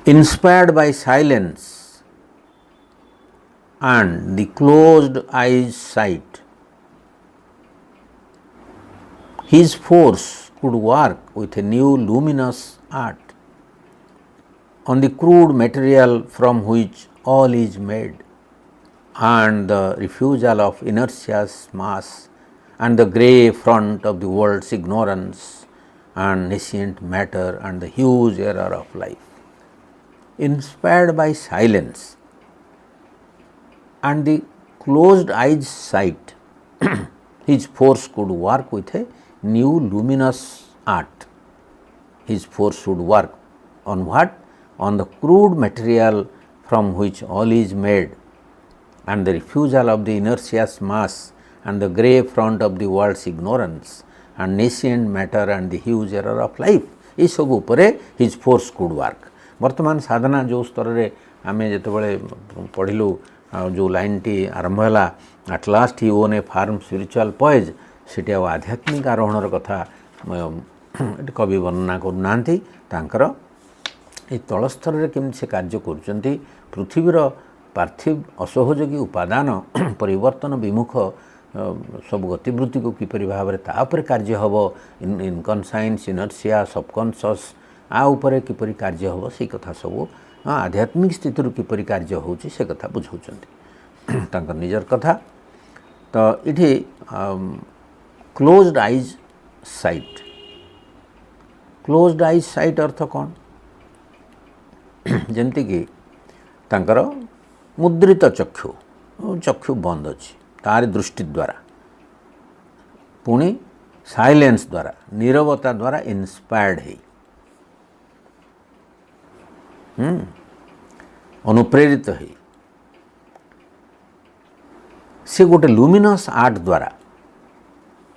inspired by silence and the closed eyes sight, his force could work with a new luminous art on the crude material from which all is made, and the refusal of inertia's mass and the grey front of the world's ignorance and nascent matter and the huge error of life. Inspired by silence and the closed eyes sight, his force could work with a new luminous art. His force would work on what? On the crude material from which all is made, and the refusal of the inertia's mass and the grey front of the world's ignorance and nascent matter and the huge error of life, ये सब उपरे his force could work. वर्तमान साधना जो स्तर रे आमे जेतेबेले पढ़िलु जो line टी आरंभ होला at last he won a firm spiritual poise, सेठी आध्यात्मिक आरोहणर कथा कवि वर्णना करूनांती। तांकर ए तल स्तर रे केमि से कार्य करूचंती, पृथ्वीर पार्थिव असहयोगी उपादान परिवर्तन विमुख सब गतिवृत्ति को किपरि भाव रे तापर कार्य हबो, इनकनसाइंस इनर्शिया सबकॉन्शियस आ उपरे किपरि कार्य हबो, से कथा सब आध्यात्मिक स्थिति किपरि कार्य होउची से कथा बुझाउचंती तांकर निजर कथा। तो इठी closed eyes sight, closed eyes sight अर्थ कौन? जेमती कि तांकर मुद्रित चक्षु, चक्षु बंद अच्छी तार दृष्टि द्वारा, पुणी साइलेंस द्वारा नीरवता द्वारा इन्स्पायर्ड है, अनुप्रेरित है, से गोटे लुमिनस आर्ट द्वारा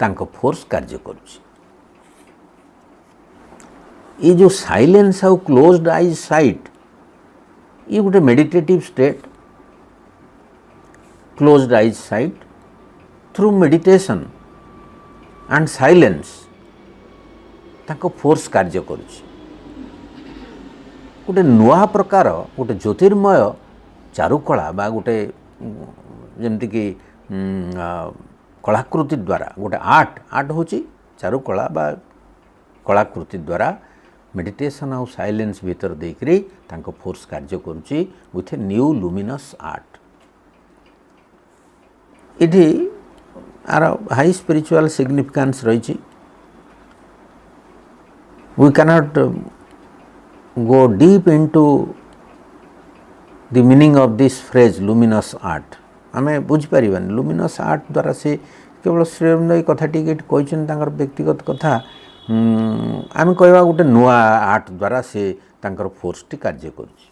तांको फोर्स कार्य करुछि। ये जो साइलेंस आउ क्लोज्ड आईज साइट, ये गोटे meditative state. Closed eyes site through meditation and silence तांको फोर्स कार्य करुछि। गोटे नुआ प्रकार गोटे ज्योतिर्मय चारुकला बा गोटे जेमती कि कलाकृति द्वारा गोटे आर्ट होची चारुकला बा कलाकृति द्वारा मेडिटेशन आउ साइलेंस भीतर देकरी तांको फोर्स कार्य करुची with a new luminous art. इठी आर हाई स्पिरिचुअल सिग्निफिकेंस रही। We cannot go deep into the meaning of this phrase luminous art. आमे बुझ परिबान लुमिनस आर्ट द्वारा से केवल श्री अरविंद कथा टिके कहछन तांकर व्यक्तिगत कथा, आम कहवा गोटे नुआ आर्ट द्वारा से तांकर फोर्स टी कार्य करुछि।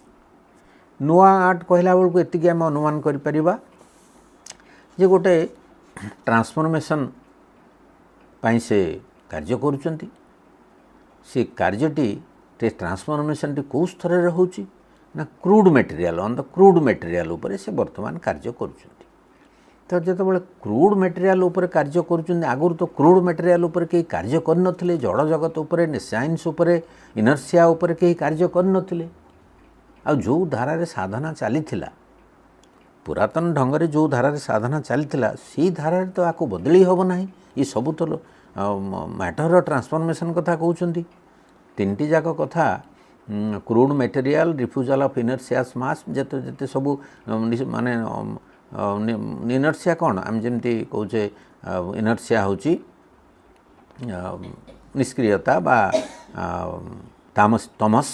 नुआ आर्ट कहला बेलू एतिक आम अनुमान करि परिबा जे गोटे ट्रांसफॉर्मेशन पाई से कार्य करुचंती। से कार्यटी ट्रांसफॉर्मेशन टी कौ स्तर रे होछि ना crude material, on the crude material ऊपर से वर्तमान कार्य करुचंती। तो जितेबाला क्रूड मटेरियल उपर कार्य करुचंती, आगुर तो क्रूड मटेरियल उपर कहीं कार्य करनथिले, जड़ जगत उपर साइंस उपर इनर्शिया उपर कहीं कार्य करनथिले। आ जो धारा रे साधना चलीथिला, पुरातन ढंग रे जो धारा रे साधना चलीथिला, सी धारा रे तो आको बदली हबो नाही। ये सब तो मैटर ट्रांसफॉर्मेशन कथा कहउचंती। तीनटी जाक कथा क्रूड मटेरियल, रिफ्यूजल ऑफ इनर्शियास मास, जते जते सब माने इनर्शिया कौन आम जमती कहे इनर्शिया हूँ निष्क्रियता बा तामस तमस,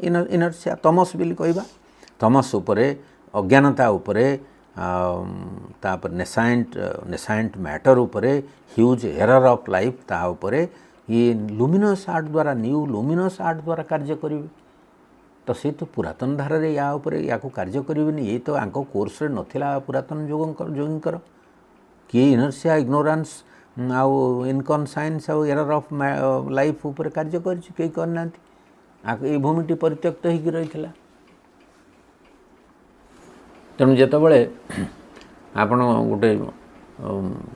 इनर्शिया तमस बिल कहवा, तमस उपरे अज्ञानता उपरे तापर नेसाइंट मैटर उपरे ह्यूज एरर ऑफ लाइफ ता उपरे ये लुमिनस आर्ट द्वारा न्यू लुमिनस आर्ट द्वारा कार्य करेंगे। तो से तो पुरातन धारा रे या उपरे या को कार्य करेंगे। ये तो आंको कोर्स रे नथिला पुरातन जोगिंकर किए इनर्शिया इग्नोरेंस आउ इनकनसाइंस आउ एरर ऑफ लाइफ ऊपर कार्य कई करना ये भूमिटी परित्यक्त होगी रही। तेणु जितेबाला आपण गोटे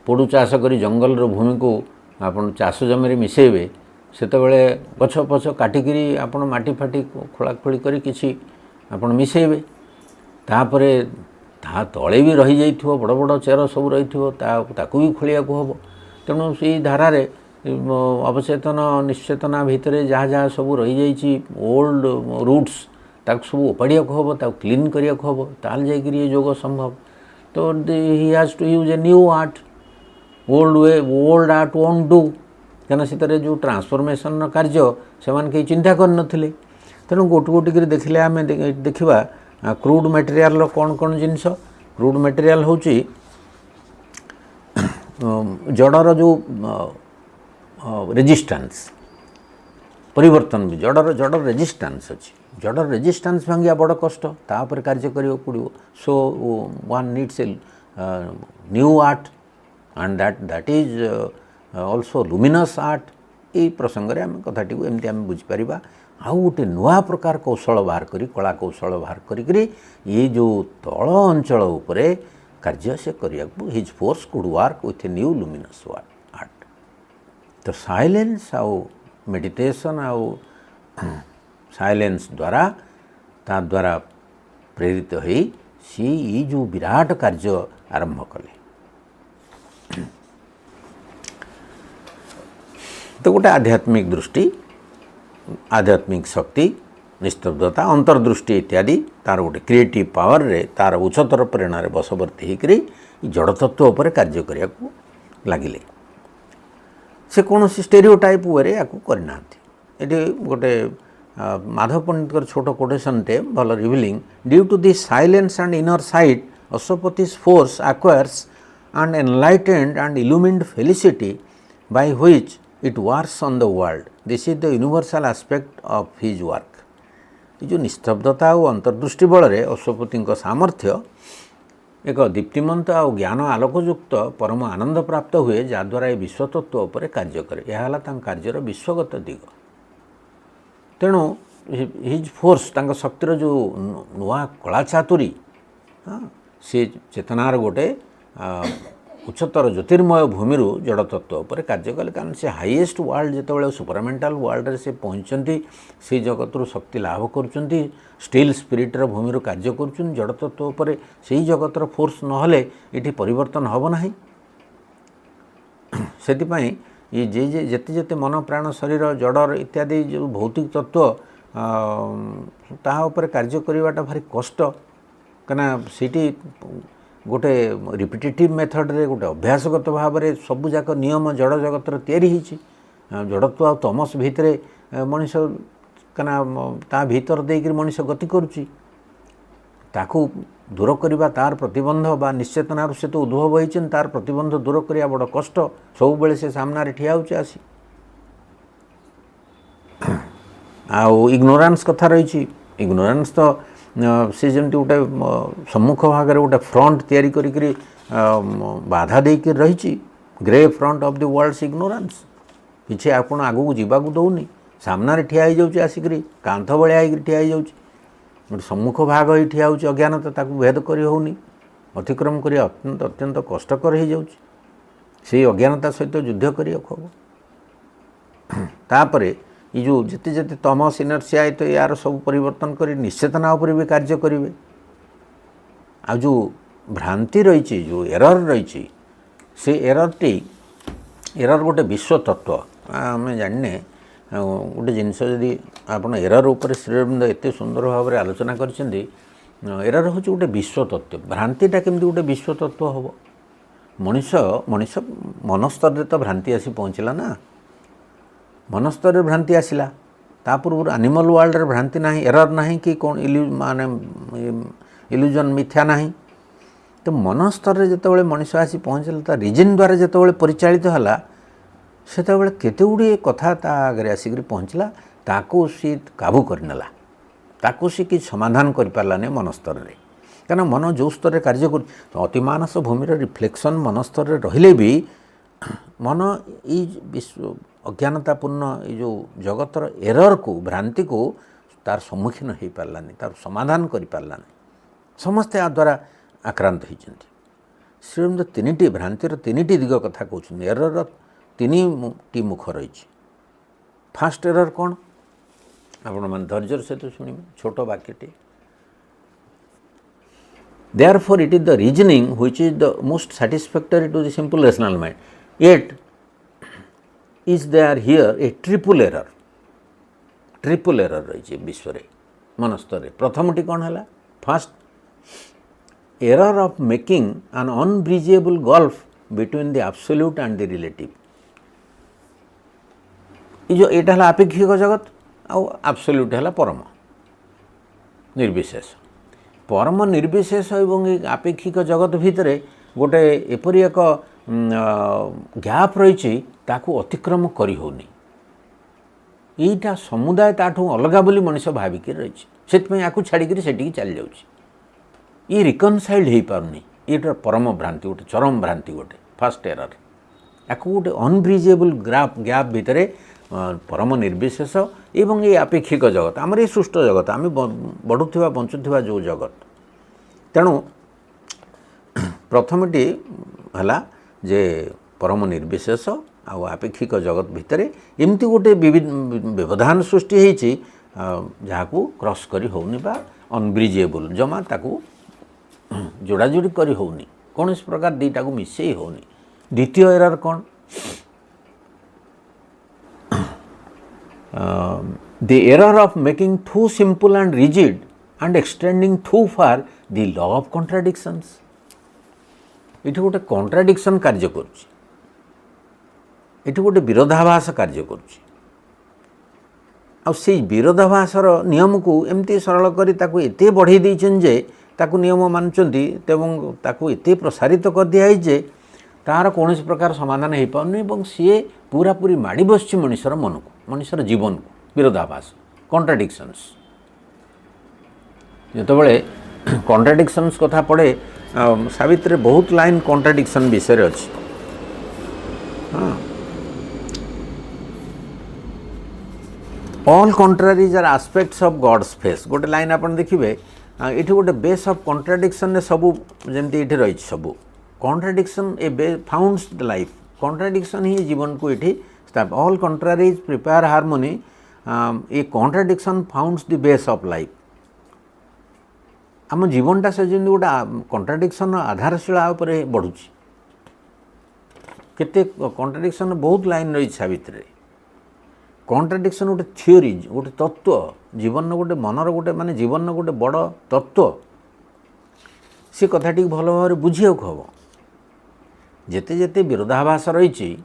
पोड़ू चाष कर जंगल भूमि को आपन चाष जमी मिसेबे, ସେତେବେଳେ ଗଛ ପଛ କାଟିକିରି ଆପଣ ମାଟି ଫାଟି ଖୋଳାଖୋଳି କରି କିଛି ଆପଣ ମିଶାଇବେ। ତାପରେ ତା ତଳେ ବି ରହିଯାଇଥିବ ବଡ଼ ବଡ଼ ଚେର ସବୁ ରହିଥିବ, ତାକୁ ବି ଖୋଳିବାକୁ ହେବ। ତେଣୁ ସେଇ ଧାରାରେ ଅବଚେତନ ନିଶ୍ଚେତନା ଭିତରେ ଯାହା ଯାହା ସବୁ ରହିଯାଇଛି ଓଲ୍ଡ ରୁଟ୍ସ, ତାକୁ ସବୁ ଓପାଡ଼ିବାକୁ ହେବ, ତାକୁ କ୍ଲିନ୍ କରିବାକୁ ହେବ, ତାହେଲେ ଯାଇକିରି ଏ ଯୋଗ ସମ୍ଭବ। ତ he has to use a new art. Old art won't do, କାରଣ ସେଥିରେ ଯେଉଁ ଟ୍ରାନ୍ସଫର୍ମେସନ୍ର କାର୍ଯ୍ୟ ସେମାନେ କେହି ଚିନ୍ତା କରିନଥିଲେ। ତେଣୁ ଗୋଟି ଗୋଟି କରି ଦେଖିଲେ ଆମେ ଦେଖିବା କ୍ରୁଡ୍ ମେଟେରିଆଲ୍ର କ'ଣ କ'ଣ ଜିନିଷ। କ୍ରୁଡ୍ ମେଟେରିଆଲ୍ ହେଉଛି ଜଡ଼ର ଯେଉଁ ରେଜିଷ୍ଟାନ୍ସ, ପରିବର୍ତ୍ତନ ବି ଜଡ଼ର ରେଜିଷ୍ଟାନ୍ସ ଅଛି। ଜଡ଼ର ରେଜିଷ୍ଟାନ୍ସ ଭାଙ୍ଗିବା ବଡ଼ କଷ୍ଟ, ତା ଉପରେ କାର୍ଯ୍ୟ କରିବାକୁ ପଡ଼ିବ। So one needs a new art and that is also luminous art. ଏଇ ପ୍ରସଙ୍ଗରେ ଆମେ କଥାଟିକୁ ଏମିତି ଆମେ ବୁଝିପାରିବା। ଆଉ ଗୋଟେ ନୂଆ ପ୍ରକାର କୌଶଳ ବାହାର କରି, କଳା କୌଶଳ ବାହାର କରିକିରି ଏଇ ଯେଉଁ ତଳ ଅଞ୍ଚଳ ଉପରେ କାର୍ଯ୍ୟ ସେ କରିବାକୁ his force could work with a new Luminous art. ତ ସାଇଲେନ୍ସ ଆଉ ମେଡ଼ିଟେସନ୍ ଆଉ ସାଇଲେନ୍ସ ଦ୍ୱାରା ତା ଦ୍ୱାରା ପ୍ରେରିତ ହୋଇ ସିଏ ଏଇ ଯେଉଁ ବିରାଟ କାର୍ଯ୍ୟ ଆରମ୍ଭ କଲେ। ତ ଗୋଟେ ଆଧ୍ୟାତ୍ମିକ ଦୃଷ୍ଟି, ଆଧ୍ୟାତ୍ମିକ ଶକ୍ତି, ନିସ୍ତବ୍ଧତା, ଅନ୍ତର୍ଦୃଷ୍ଟି ଇତ୍ୟାଦି ତା'ର ଗୋଟେ କ୍ରିଏଟିଭ୍ ପାୱାରରେ ତା'ର ଉଚ୍ଚତର ପ୍ରେରଣାରେ ବଶବର୍ତ୍ତୀ ହୋଇକରି ଜଡ଼ତତ୍ତ୍ୱ ଉପରେ କାର୍ଯ୍ୟ କରିବାକୁ ଲାଗିଲେ। ସେ କୌଣସି ଷ୍ଟେରିଓଟାଇପ୍ ୱେରେ ୟାକୁ କରିନାହାନ୍ତି। ଏଠି ଗୋଟେ ମାଧବ ପଣ୍ଡିତଙ୍କର ଛୋଟ କୋଟେସନ୍ଟେ ଭଲ revealing. Due to this silence and inner sight Aswapati's force acquires and enlightened and illumined felicity by which it works on the world. This is the universal aspect of his work. ये जो निस्तब्धता और अंतर्दृष्टि बଳରେ ଅଶ୍ୱପତିଙ୍କ ସାମର୍ଥ୍ୟ ଏକ ଦୀପ୍ତିମନ୍ତ ଆଉ ଜ୍ଞାନ ଆଲୋକଯୁକ୍ତ ପରମ ଆନନ୍ଦ ପ୍ରାପ୍ତ ହୁଏ, ଯାହାଦ୍ୱାରା ଏ ବିଶ୍ୱତତ୍ତ୍ୱ ଉପରେ କାର୍ଯ୍ୟ କରେ। ଏହା ହେଲା ତାଙ୍କ କାର୍ଯ୍ୟର ବିଶ୍ୱଗତ ଦିଗ। ତେଣୁ ହିଜ୍ ଫୋର୍ସ, ତାଙ୍କ ଶକ୍ତିର ଯେଉଁ ନୂଆ କଳା ଚାତୁରୀ, ସେ ଚେତନାର ଗୋଟେ ଉଚ୍ଚତର ଜ୍ୟୋତିର୍ମୟ ଭୂମିରୁ ଜଡ଼ତତ୍ତ୍ୱ ଉପରେ କାର୍ଯ୍ୟ କଲେ। କାରଣ ସେ ହାଇଏଷ୍ଟ ୱାର୍ଲଡ ଯେତେବେଳେ ସୁପରମେଣ୍ଟାଲ ୱାର୍ଲଡରେ ସେ ପହଞ୍ଚିଛନ୍ତି, ସେଇ ଜଗତରୁ ଶକ୍ତି ଲାଭ କରୁଛନ୍ତି, ଷ୍ଟିଲ୍ ସ୍ପିରିଟ୍ର ଭୂମିରୁ କାର୍ଯ୍ୟ କରୁଛନ୍ତି ଜଡ଼ତତ୍ତ୍ୱ ଉପରେ। ସେଇ ଜଗତର ଫୋର୍ସ ନହେଲେ ଏଠି ପରିବର୍ତ୍ତନ ହେବ ନାହିଁ। ସେଥିପାଇଁ ଯେତେ ଯେତେ ମନ ପ୍ରାଣ ଶରୀର ଜଡ଼ର ଇତ୍ୟାଦି ଯେଉଁ ଭୌତିକ ତତ୍ତ୍ୱ, ତାହା ଉପରେ କାର୍ଯ୍ୟ କରିବାଟା ଭାରି କଷ୍ଟ। କାହିଁକିନା ସେଇଠି ଗୋଟେ ରିପିଟେଟିଭ୍ ମେଥଡ଼ରେ, ଗୋଟେ ଅଭ୍ୟାସଗତ ଭାବରେ ସବୁଯାକ ନିୟମ ଜଡ଼ ଜଗତର ତିଆରି ହେଇଛି। ଜଡ଼ତ୍ୱ ଆଉ ତମସ ଭିତରେ ମଣିଷ, କାହିଁକିନା ତା ଭିତର ଦେଇକରି ମଣିଷ ଗତି କରୁଛି, ତାକୁ ଦୂର କରିବା, ତାର ପ୍ରତିବନ୍ଧ ବା ନିଶ୍ଚେତନାରୁ ସେ ତ ଉଦ୍ଭବ ହୋଇଛନ୍ତି, ତାର ପ୍ରତିବନ୍ଧ ଦୂର କରିବା ବଡ଼ କଷ୍ଟ। ସବୁବେଳେ ସେ ସାମ୍ନାରେ ଠିଆ ହେଉଛି ଆସି। ଆଉ ଇଗ୍ନୋରାନ୍ସ କଥା ରହିଛି। ଇଗ୍ନୋରାନ୍ସ ତ ସେ ଯେମିତି ଗୋଟେ ସମ୍ମୁଖ ଭାଗରେ ଗୋଟେ ଫ୍ରଣ୍ଟ ତିଆରି କରିକିରି ବାଧା ଦେଇକି ରହିଛି। Grey front of the world's ignorance. କିଛି ଆପଣ ଆଗକୁ ଯିବାକୁ ଦେଉନି, ସାମ୍ନାରେ ଠିଆ ହେଇଯାଉଛି ଆସିକିରି, କାନ୍ଥ ଭଳିଆ ହେଇକିରି ଠିଆ ହେଇଯାଉଛି। ଗୋଟେ ସମ୍ମୁଖ ଭାଗ ହେଇ ଠିଆ ହେଉଛି ଅଜ୍ଞାନତା, ତାକୁ ଭେଦ କରି ହେଉନି, ଅତିକ୍ରମ କରିବା ଅତ୍ୟନ୍ତ କଷ୍ଟକର ହେଇଯାଉଛି। ସେଇ ଅଜ୍ଞାନତା ସହିତ ଯୁଦ୍ଧ କରିବାକୁ ହେବ। ତାପରେ ये जो जिते जिते तमस इनर्सिया है, तो यार सब परिवर्तन कर निश्चेतना उपर भी कार्य करेंगे। आ जो भ्रांति रही, जो एरर रही, से एरर गोटे विश्व तत्व। आम जाने गोटे जिनस जदि आप एरर उपर श्रीअरविंद एत सुंदर भाव में आलोचना कर, एरर हूँ गोटे विश्व तत्व। भ्रांतिटा केमती गोटे विश्व तत्व हम? मनीष मन स्तर तो भ्रांति आसी पहुँचला ना, मन स्तर भ्रांति आसला। ता पूर्व एनिमल वर्ल्ड रे भ्रांति ना, एरर ना कि कौन माने इल्यूजन मिथ्या ना। तो मन स्तर में जिते मनीष आसी पहुँचला, रिजन द्वारा जिते परिचालित है, से केते गुड़े कथा आगे आसिक पहुँचला, ताकू सी काबू करनेला, ताकू सी कि समाधान कर पारानी मन स्तर में। क्या मन जो स्तर में कार्य कर, अतिमानस भूमि रिफ्लेक्शन मन स्तर में रहिले भी मन ये विश्व अज्ञानतापूर्ण ये जो जगतर एरर को, भ्रांति को तार सम्मुखीन हो पारानी, तार समाधान कर पारानी। समस्ते आ द्वारा आक्रांत होती। श्रीअरविंद तीन भ्रांतिर तीन दिग कथा कहते। एरर तीन मुख रही। फास्ट एरर कौन आपण मैंने धैर्य सहित शुणिबे छोट वाक्यटे therefore it is the reasoning which is the most satisfactory to the simple rational mind, yet is there here a triple error रही विश्व मनस्तर प्रथमटी कौन है first error of making an unbridgeable gulf between the absolute and the relative जो एटा है आपेक्षिक जगत आउ एब्सोल्यूट है परम निर्विशेष परम निर्विशेष एवं आपेक्षिक जगत भितर गोटे एपरी एक गैप रही अतिक्रम करी होनी यहीटा समुदाय ताठू अलग बोली मनुष्य भाविक रही से या छाड़ी से चली जाऊँ ये रिकनसाइल्ड हो पारनी ये परम भ्रांति गोटे चरम भ्रांति गोटे फास्ट एरर या गोटे अनब्रिजेबल गैप भितर परम निर्विशेष एवं ये आपेक्षिक जगत आमर ये सृष्ट जगत आम बढ़ुवा बंचुवा जो जगत तेणु प्रथमटी है जे परम निर्विशेष आपेक्षिक जगत भितर एमती गोटे व्यवधान सृष्टि होती जहाँ क्रॉस करी होनी बा अनब्रिजेबल जमा ताकू जोड़ाजोड़ी करी होनी कौन इस प्रकार दीटा को मिसई होनी द्वितीय एरर कौन the error of making too simple and rigid and extending too far the law of contradictions ये गोटे कॉन्ट्राडिक्शन कार्य करुच्ची ये गोटे विरोधाभास कार्य करुच्ची से विरोधाभासर नियम को एमती सरल करी ताकू एते बढ़ाई देछन जे ताकू नियम मानुचंती एवं ताकू एते प्रसारित कर दिया जे तार कौन प्रकार समाधान हो पाउनी एवं सी पूरा पूरी माड़ी बसछि मनुष्यर मन को मनुष्यर जीवन को विरोधाभास कॉन्ट्राडिक्शंस जितेबाला कॉन्ट्राडिक्शंस कथा पड़े सावित्री बहुत लाइन कॉन्ट्राडिक्शन विषय अच्छी हाँ all contraries are aspects of God's face गोटे लाइन आप देखिए ये गोटे बेस ऑफ कॉन्ट्राडिक्शन सबू जमती ये रही सबू contradiction a be founds the life contradiction ही जीवन को ये all contraries prepare harmony a contradiction founds the base of life आम जीवनटा से जमी गोटे कॉन्ट्राडिक्शन आधारशिला बढ़ुची केते कॉन्ट्राडिक्शन बहुत लाइन रही भितर कॉन्ट्राडिक्शन गोटे थियोरी गोटे तत्व जीवन गोटे मनर गोटे माने जीवन गोटे बड़ तत्व सी कथाटी भल भाव बुझा हम जिते जिते विरोधाभास रही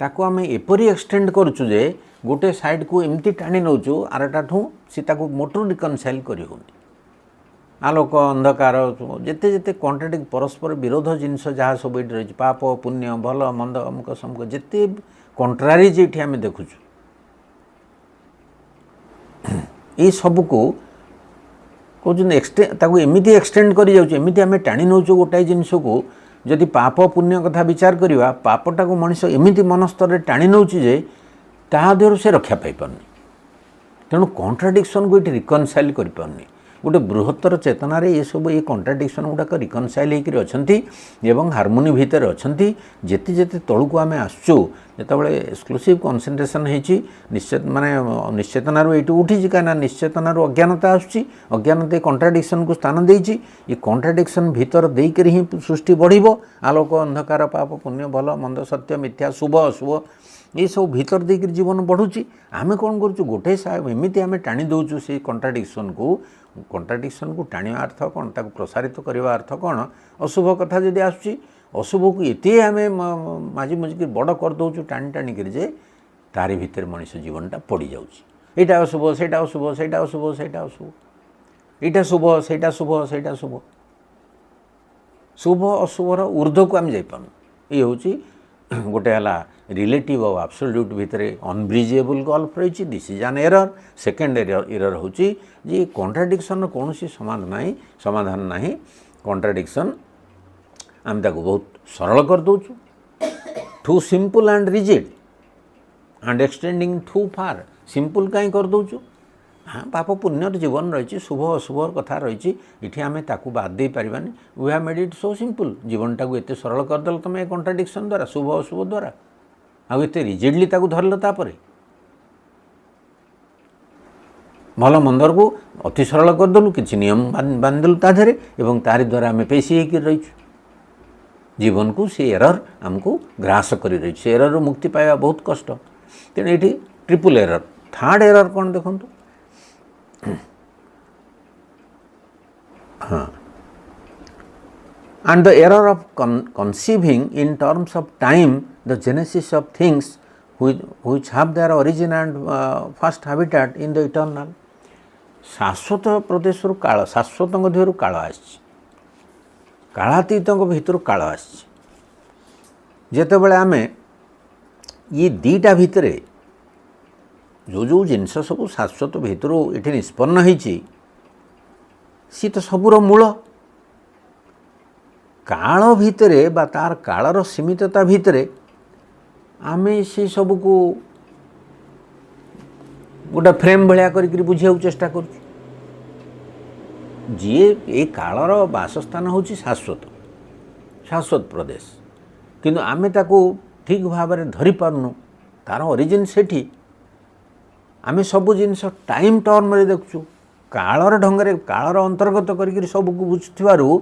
ताको आम एपरी एक्सटेंड करुचु जे गोटे साइड को एमती टाणी नौचु आरटाठू सी ताको मोटर रिकनसाइल करी होनी आलोक अंधकार जिते जिते कॉन्ट्राडिक्ट परस्पर विरोध जिनस जहाँ सब ये रही पाप पुण्य भल मंद अमुक समूक जिते कॉन्ट्रारीज ये आम देखुचु ये सब को कहते एमती एक्सटेंड कर जामती आम टाणी नौचु गोटाए जिनस को जदि पाप पुण्य कथा विचार करवा पापटा को मनीष एमती मनस्तर टाणी नौची जे ता देहर से रक्षा पाई पारनी तेणु कॉन्ट्राडिक्शन को ये रिकनसाइल कर पारनी गोटे बृहत्तर चेतना रे ये सब ये कॉन्ट्राडिक्शन गुड़ाक रिकनसाइल होकर अच्छा एवं हार्मोनी भितर अच्छा जिते जिते तलू को आम आसचु जितेबाला एक्सक्लूसिव कनसेंट्रेशन होती निश्चित माने निश्चेतनार ये उठी कहीं निश्चेतनार अज्ञानता आसुच्ची अज्ञानता कॉन्ट्राडिक्शन को स्थान देती ये कॉन्ट्राडिक्शन भितर देकर ही सृष्टि बढ़िबो आलोक अंधकार पाप पुण्य भल मंद सत्य मिथ्या शुभ अशुभ ये सब भीतर देकर जीवन बढ़ुची आम कौन करूँ गोटे एमती आम टाणी दौचु से कॉन्ट्राडिक्शन को टाणिया अर्थ कौन ताको प्रसारित करने अर्थ कौन अशुभ कथा जदि आसुची अशुभ को ये आम माजी मुझी बड़ करदे टाणी टाणिक जे तारी भितर मनीष जीवनटा पड़ जाटा अशुभ से अशुभ से अशुभ से अशुभ यहाँ शुभ से शुभ से शुभ शुभ अशुभर ऊर्ध्व को आम जापार ये हूँ गोटे है रिलेटिव और एब्सोल्यूट भितर अनब्रिजेबल गल्फ रही this is an error second error हूँ जे कॉन्ट्राडिक्शन कौन समाधान ना कॉन्ट्राडिक्शन आम ताको बहुत सरल कर दौचु too simple and rigid and extending too far simple कहीं कर दौचु हाँ पाप पुण्यर जीवन रही शुभ अशुभ कथा रही ये आम ताकू बाद दे पारानी we have made it so simple जीवनटा को एते सरल करदेल तुम ए कॉन्ट्राडिक्शन द्वारा शुभ अशुभ द्वारा आउ एते रिजिडली ताकू धरल तापर भल मंदर को अति सरल करदेलु किसी नियम बांधिदेलु ता देहरे एवं तारि द्वारा आम पेशी होकर रही जीवन को सी एरर आमको ग्रास कर रही से एरर मुक्ति पाइबा बहुत कष्ट तेणु ये ट्रिपल एरर थर्ड एरर कौन देखु हाँ and the error of conceiving in terms of time the genesis of things which have their origin and first habitat in the eternal शाश्वत प्रदेश काल शाश्वत देहरु काल आसी कालातीत भितर काल आसी आम ये दीटा भितर जो जो जिनस सब शाश्वत भितर ये निष्पन्न होती सी तो सबूर मूल काल भितरे बा तार कालर सीमितता भितरे आमे से सब को गोटे फ्रेम भाया कर बुझा चेष्टा कर जी ये कालर बासस्थान हूँ शाश्वत शाश्वत प्रदेश किंतु आमे ताको ठीक भाव में धरी पारनु तार ओरिजिन सेठी आमे सब जिनस टाइम टर्म रे देखु कालर ढंग कालर अंतर्गत कर सब को बुझुथिबारु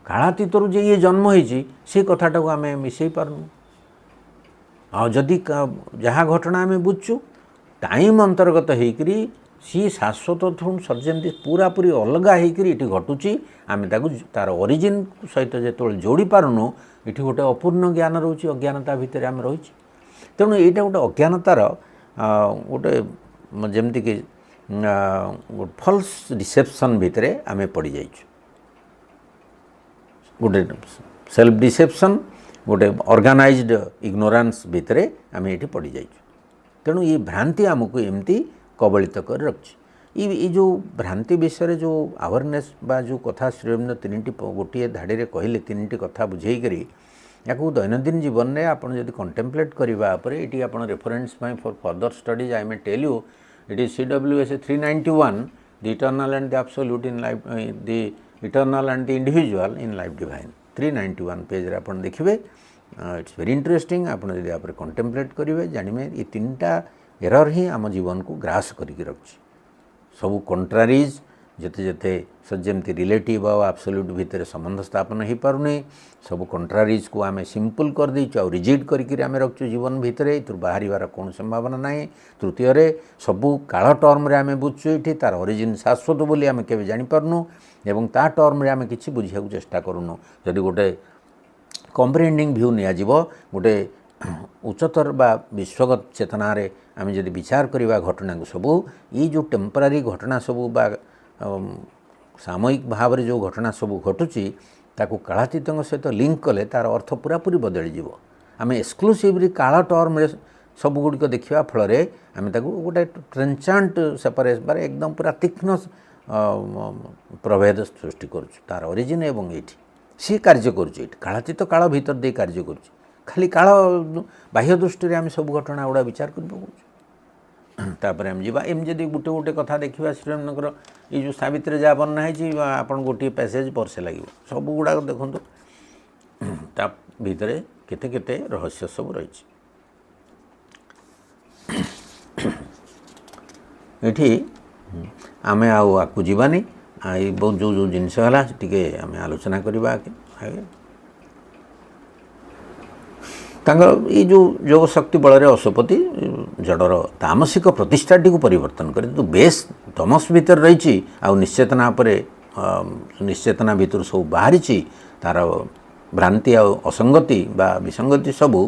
कालातीतर जे ये जन्म होती से कथाटा को आम मिसई पारनु आदि जहाँ घटना आम बुझु टाइम अंतर्गत होकरी सी शाश्वत सर्जन पूरा पूरी अलग होकर ये घटुची आम तार ओरिजिन सहित जो जोड़ी पारुनु ये गोटे अपूर्ण ज्ञान रोचे अज्ञानता भितर आम रही तेणु यहाँ गोटे अज्ञानतार गोटे जमती कि फल्स रिसेप्शन भितर आम पड़ जाइछु गोटे सेल्फ डिसेप्शन गोटे ऑर्गेनाइज्ड इग्नोरेंस भितर आम ये पड़ जाइछु तेणु ये भ्रांति आमको एमती कबलित कर रखी ये जो भ्रांति विषय जो अवेयरनेस बा जो कथा श्रीरविंद्र तीन गोटे धाड़ी में कहले तीन कथा बुझे करी या दैनंदिन जीवन में आपड़ जब कंटेम्पलेट करने ये आप reference for further studies I may tell you it is CWS 391 the eternal and the absolute in life the eternal and the individual in life divine 391 page रे आपन देखिए इट्स वेरी इंटरेस्टिंग आपन यदि आप contemplate करेंगे जानवे ये तीन टा एरर ही आम जीवन को ग्रास करके रखी सबू कंट्रारीज जिते जिते जमती रिलेटिव और एब्सोल्यूट भितर संबंध स्थापन हो पारुनी सब कंट्रारीज को आम सिंपल कर देचु आ रिजिड करके आम रखु जीवन भितर बाहर कौन संभावना ना तृतीय सबू काल टर्म रे आम बुझु ये तार ओरिजिन शाश्वत बोली आम केवे जानीपारनु एवं ता टर्म रे आम किछि बुझिया चेष्टा करूनु जदि गोटे कम्प्रिहेंडिंग व्यू नियाजिव गोटे उच्चतर बा विश्वगत चेतना रे आम जदि विचार करवा घटना को सबू ये जो टेम्परारी घटना सबू बा सामयिक भाव में जो घटना सबू घटुची ताकू कालातीत सहित लिंक कले तार अर्थ पूरा पूरी बदली जीव आम एक्सक्लूसिवली काला टर्म रे सब गुड़िक देखा फल आम गोटे ट्रेंचांट सेपरेट बारे एकदम पूरा तीक्ष्ण प्रभेद सृष्टि करुँ तार ओरिजिन एवं ये सी कार्य करुँ कालातीत काल भीतर दे कार्य करुँ खाली काल बाह्य दृष्टि आम सब घटना गुड़ा विचार कर आम जा एम जदि गोटे गोटे कथा देखा श्रीरामनगर ये जो सावित्री जहाँ बना है आप गोटे पैसेज परसे लगे सब गुड़ाक देखो ता भितर केते केते रहस्य सब रही ये आम आकु जीवानी बहुत जो जो जिनस है टी आम आलोचना करवा ये जो योग शक्ति बल अशुपति जड़र तामसिक प्रतिष्ठाटी को परिवर्तन करे तो बेस तमस भीतर रही निश्चेतना निश्चेतना भीतर सब बाहरी तार भ्रांति असंगति बा विसंगति सबू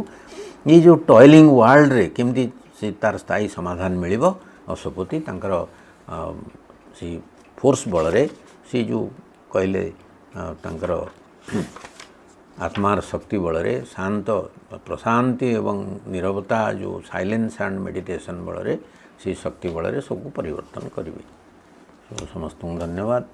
ये जो टॉयलिंग वर्ल्ड रे केमती से तार स्थायी समाधान मिल अशुपति तांकर सी फोर्स बल रे सी जो कहले तांकर आत्मार शक्ति बल रे शांत प्रशांति एवं नीरवता जो साइलेंस एंड मेडिटेशन बल रे सी शक्ति बल रे सबको परिवर्तन करेंगे समस्त धन्यवाद।